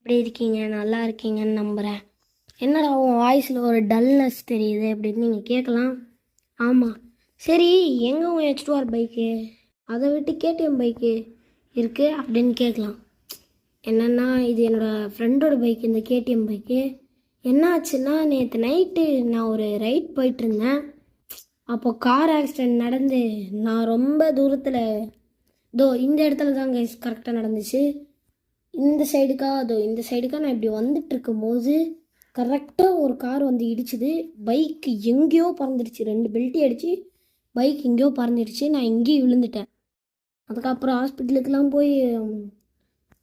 எப்படி இருக்கீங்க? நல்லா இருக்கீங்கன்னு நம்புகிறேன். என்னடா உன் வாய்ஸில் ஒரு டல்னஸ் தெரியுது அப்படின்னு நீங்கள் கேட்கலாம். ஆமாம், சரி, எங்கே உன் H2R பைக்கு? அதை விட்டு KTM பைக்கு இருக்குது அப்படின்னு கேட்கலாம். என்னென்னா, இது என்னோடய ஃப்ரெண்டோட பைக்கு, இந்த KTM பைக்கு. என்ன ஆச்சுன்னா, நேற்று நைட்டு நான் ஒரு ரைட் போயிட்டுருந்தேன். அப்போது கார் ஆக்சிடெண்ட் நடந்து நான் ரொம்ப தூரத்தில் இந்த இடத்துல தான் கைஸ் கரெக்டாக நடந்துச்சு. இந்த சைடுக்கா நான் இப்படி வந்துட்டு இருக்கும்போது கரெக்டாக ஒரு கார் வந்து இடிச்சுது. பைக்கு எங்கேயோ பறந்துடுச்சு. 2 பெல்ட்டி அடித்து பைக் எங்கேயோ பறந்துடுச்சு. நான் எங்கேயும் விழுந்துட்டேன். அதுக்கப்புறம் ஹாஸ்பிட்டலுக்கெலாம் போய்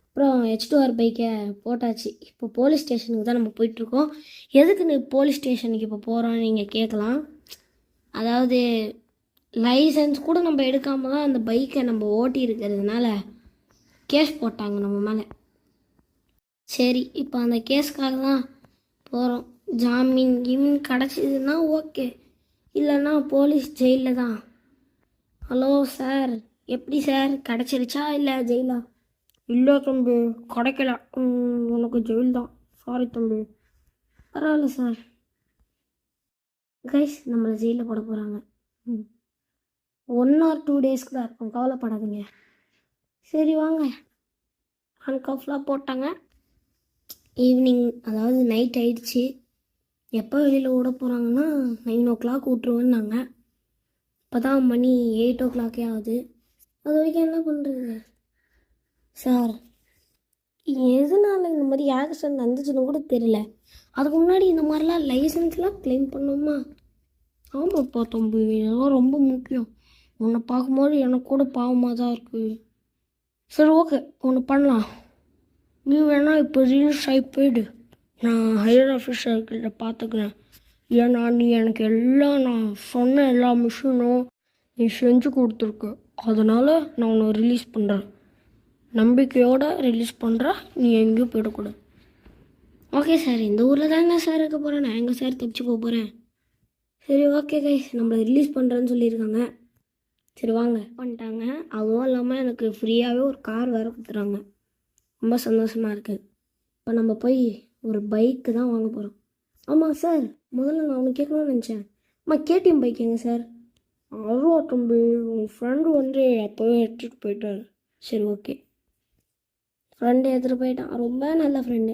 அப்புறம் H2R பைக்கை போட்டாச்சு. இப்போ போலீஸ் ஸ்டேஷனுக்கு தான் நம்ம போயிட்டுருக்கோம். எதுக்குன்னு போலீஸ் ஸ்டேஷனுக்கு இப்போ போகிறோன்னு நீங்கள் கேட்கலாம். அதாவது லைசன்ஸ் கூட நம்ம எடுக்காமல் தான் அந்த பைக்கை நம்ம ஓட்டி இருக்கிறதுனால கேஸ் போட்டாங்க நம்ம மேலே. சரி, இப்போ அந்த கேஸ்க்காக தான் போகிறோம். ஜாமீன் கிடச்சிதுன்னா ஓகே, இல்லைன்னா போலீஸ் ஜெயிலில் தான். ஹலோ சார், எப்படி சார், கிடச்சிருச்சா இல்லை ஜெயிலா? இல்லை தம்பி, கிடைக்கல, உனக்கு ஜெயில் தான். சாரி தம்பி. பரவாயில்ல சார். கைஸ், நம்மளை ஜெயிலில் போட போகிறாங்க. 1 or 2 டேஸ்க்கு தான் இருக்கும், கவலைப்படாதீங்க. சரி வாங்க. ஹேண்ட்கஃப்லாம் போட்டாங்க. ஈவினிங், அதாவது நைட் ஆயிடுச்சு. எப்போ வெளியில் ஓட போகிறாங்கன்னா 9 o'clock விட்ருவோன்னாங்க. இப்போ தான் மணி 8 o'clock ஆகுது. அது வரைக்கும் என்ன பண்ணுறது சார்? எதனால இந்த மாதிரி ஆக்சிடென்ட் வந்துச்சுன்னு கூட தெரியல. அதுக்கு முன்னாடி இந்த மாதிரிலாம் லைசன்ஸ்லாம் க்ளைம் பண்ணோமா? ஆமாப்பா தம்பி, இதெல்லாம் ரொம்ப முக்கியம். உன்னை பார்க்கும்போது எனக்கு கூட பாவமாக தான் இருக்குது. சரி ஓகே, ஒன்று பண்ணலாம். நீ வேணா இப்போ ரீல்ஸ் ஆகி போயிடு, நான் ஹையர் ஆஃபீஸர்கிட்ட பார்த்துக்கிறேன். ஏன்னா நீ எனக்கு எல்லாம், நான் சொன்ன எல்லா மிஷினும் நீ செஞ்சு கொடுத்துருக்க. அதனால் நான் உன்னை ரிலீஸ் பண்ணுறேன், நம்பிக்கையோடு ரிலீஸ் பண்ணுறேன். நீ எங்கேயும் போயிடக்கூடாது. ஓகே சார், இந்த ஊரில் தாங்க சார் இருக்க போகிறேன், நான் எங்கே சார் தப்பிச்சு போக போகிறேன். சரி ஓகே கைஸ், நம்மளை ரிலீஸ் பண்ணுறேன்னு சொல்லியிருக்காங்க. சரி வாங்க, பண்ணிட்டாங்க. அதுவும் இல்லாமல் எனக்கு ஃப்ரீயாகவே ஒரு கார் வேறு கொடுத்துறாங்க. ரொம்ப சந்தோஷமாக இருக்குது. இப்போ நம்ம போய் ஒரு பைக்கு தான் வாங்க போகிறோம். ஆமாம் சார், முதல்ல நான் ஒன்று கேட்கணும்னு நினச்சேன். KTM பைக் எங்க சார்? அதுவா தம்பி, உங்கள் ஃப்ரெண்டு வந்து அப்போவே எடுத்துகிட்டு போயிட்டார். சரி ஓகே, ஃப்ரெண்டு எடுத்துகிட்டு போயிட்டான், ரொம்ப நல்ல ஃப்ரெண்டு.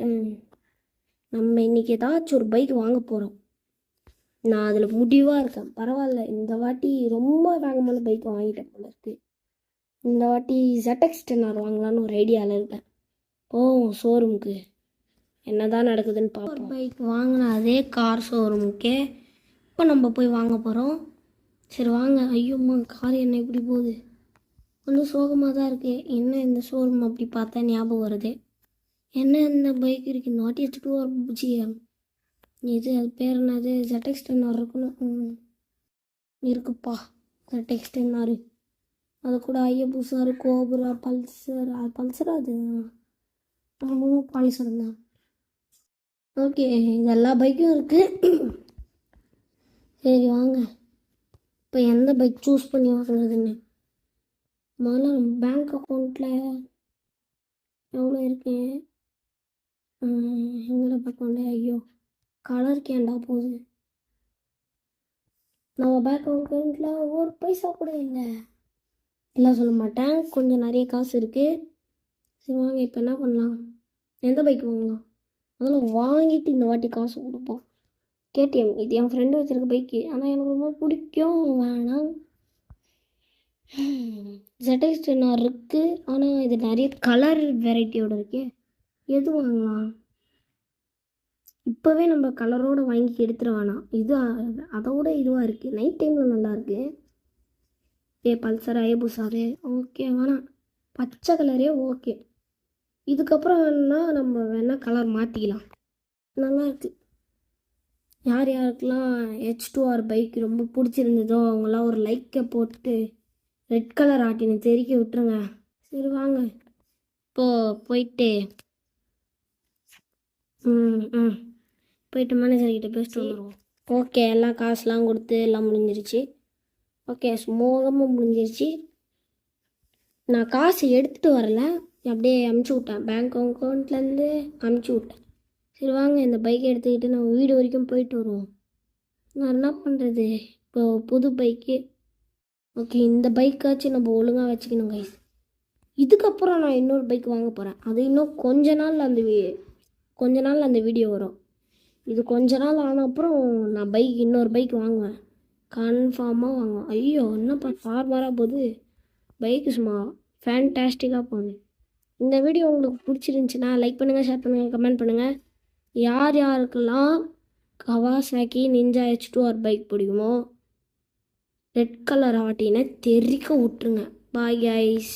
நம்ம இன்றைக்கி ஏதாச்சும் ஒரு பைக் வாங்க போகிறோம். நான் அதில் முடிவாக இருக்கேன். பரவாயில்ல, இந்த வாட்டி ரொம்ப வேகமான பைக் வாங்கிட்டேன் போல இருக்குது. இந்த வாட்டி ZX 10R வாங்கலான்னு ஒரு ஐடியாவில் இருக்கேன். ஷோரூமுக்கு என்ன தான் நடக்குதுன்னு பார்ப்போம். பைக் வாங்கின அதே கார் ஷோரூமுக்கே இப்போ நம்ம போய் வாங்க போகிறோம். சரி வாங்க. ஐயோம்மா, கார் என்ன இப்படி போகுது? கொஞ்சம் சோகமாக தான் இருக்குது. என்ன இந்த ஷோரூம் அப்படி பார்த்தா ஞாபகம் வருது. என்ன இந்த பைக் இருக்குது? இந்த வாட்டி H2R இது, அது பேர் என்னது? ZX 10R இருக்கணும். இருக்குப்பா, ZX 10R. அது கூட ஐயபுசாரு, கோபுரா, பல்சர் அது பாலிசர் தான். ஓகே, இது எல்லா பைக்கும் இருக்குது. சரி வாங்க, இப்போ எந்த பைக் சூஸ் பண்ணி வாங்குறதுன்னு. முதல்ல பேங்க் அக்கௌண்ட்டில் எவ்வளோ இருக்கு? எங்களோட அக்கௌண்ட்ல ஐயோ கலர் கேண்டா போகுது. நம்ம பேங்க் அக்கௌண்ட்டில் ஒரு பைசா கூட இல்லை. எல்லாம் சொல்ல மாட்டேன், கொஞ்சம் நிறைய காசு இருக்குது. சரி வாங்க, இப்போ என்ன பண்ணலாம்? எந்த பைக் வாங்கலாம்? அதெல்லாம் வாங்கிட்டு இந்த வாட்டி காசு கொடுப்போம். KTM, இது என் ஃப்ரெண்டு வச்சுருக்க பைக்கு, ஆனால் எனக்கு ரொம்ப பிடிக்கும். வேணாம், ZX 10R இருக்குது, ஆனால் இது நிறைய கலர் வெரைட்டியோடு இருக்கே. எது வாங்கலாம்? இப்போவே நம்ம கலரோடு வாங்கி எடுத்துட வேணாம். இது அதோட இதுவாக இருக்குது, நைட் டைமில் நல்லாயிருக்கு. பல்சர், ஐயபுசாரு ஓகே, வேணாம். பச்சை கலரே ஓகே. இதுக்கப்புறம் நம்ம கலர் மாற்றிக்கலாம். நல்லாயிருக்கு. யார் யாருக்கெல்லாம் H2R பைக் ரொம்ப பிடிச்சிருந்ததோ அவங்களாம் ஒரு லைக்கை போட்டு ரெட் கலர் ஆட்டினை தெறிக்க விட்டுருங்க. சரி வாங்க, இப்போது போயிட்டு மேனேஜர்கிட்ட பேசிட்டு வந்துடுவோம். ஓகே, எல்லாம் காசுலாம் கொடுத்து எல்லாம் முடிஞ்சிருச்சு. ஓகே, சுமூகமாக முடிஞ்சிருச்சு. நான் காசு எடுத்துகிட்டு வரல, அப்படியே அமுச்சு விட்டேன், பேங்க் அக்கௌண்ட்லேருந்து அமுச்சு விட்டேன். சரி வாங்க இந்த பைக்கை எடுத்துக்கிட்டு நம்ம வீடு வரைக்கும் போயிட்டு வருவோம். நான் என்ன பண்ணுறது, இப்போ புது பைக்கு. ஓகே, இந்த பைக்காச்சும் நம்ம ஒழுங்காக வச்சுக்கணும் கைஸ். இதுக்கப்புறம் நான் இன்னொரு பைக் வாங்க போகிறேன். அது இன்னும் கொஞ்ச நாள் அந்த வீடியோ வரும். இது கொஞ்ச நாள் ஆன அப்புறம் நான் இன்னொரு பைக் வாங்குவேன், கன்ஃபார்மாக வாங்குவேன். ஐயோ என்னப்பா ஃபார்மராக போகுது பைக்கு, சும்மா ஃபேன்டாஸ்டிக்காக போகுது. இந்த வீடியோ உங்களுக்கு பிடிச்சிருந்துச்சின்னா லைக் பண்ணுங்கள், ஷேர் பண்ணுங்கள், கமெண்ட் பண்ணுங்கள். யார் யாருக்கெல்லாம் கவாசாக்கி நிஞ்சா H2R பைக் பிடிக்குமோ ரெட் கலர் ஆட்டினை தெறிக்க விட்டுருங்க. Bye guys.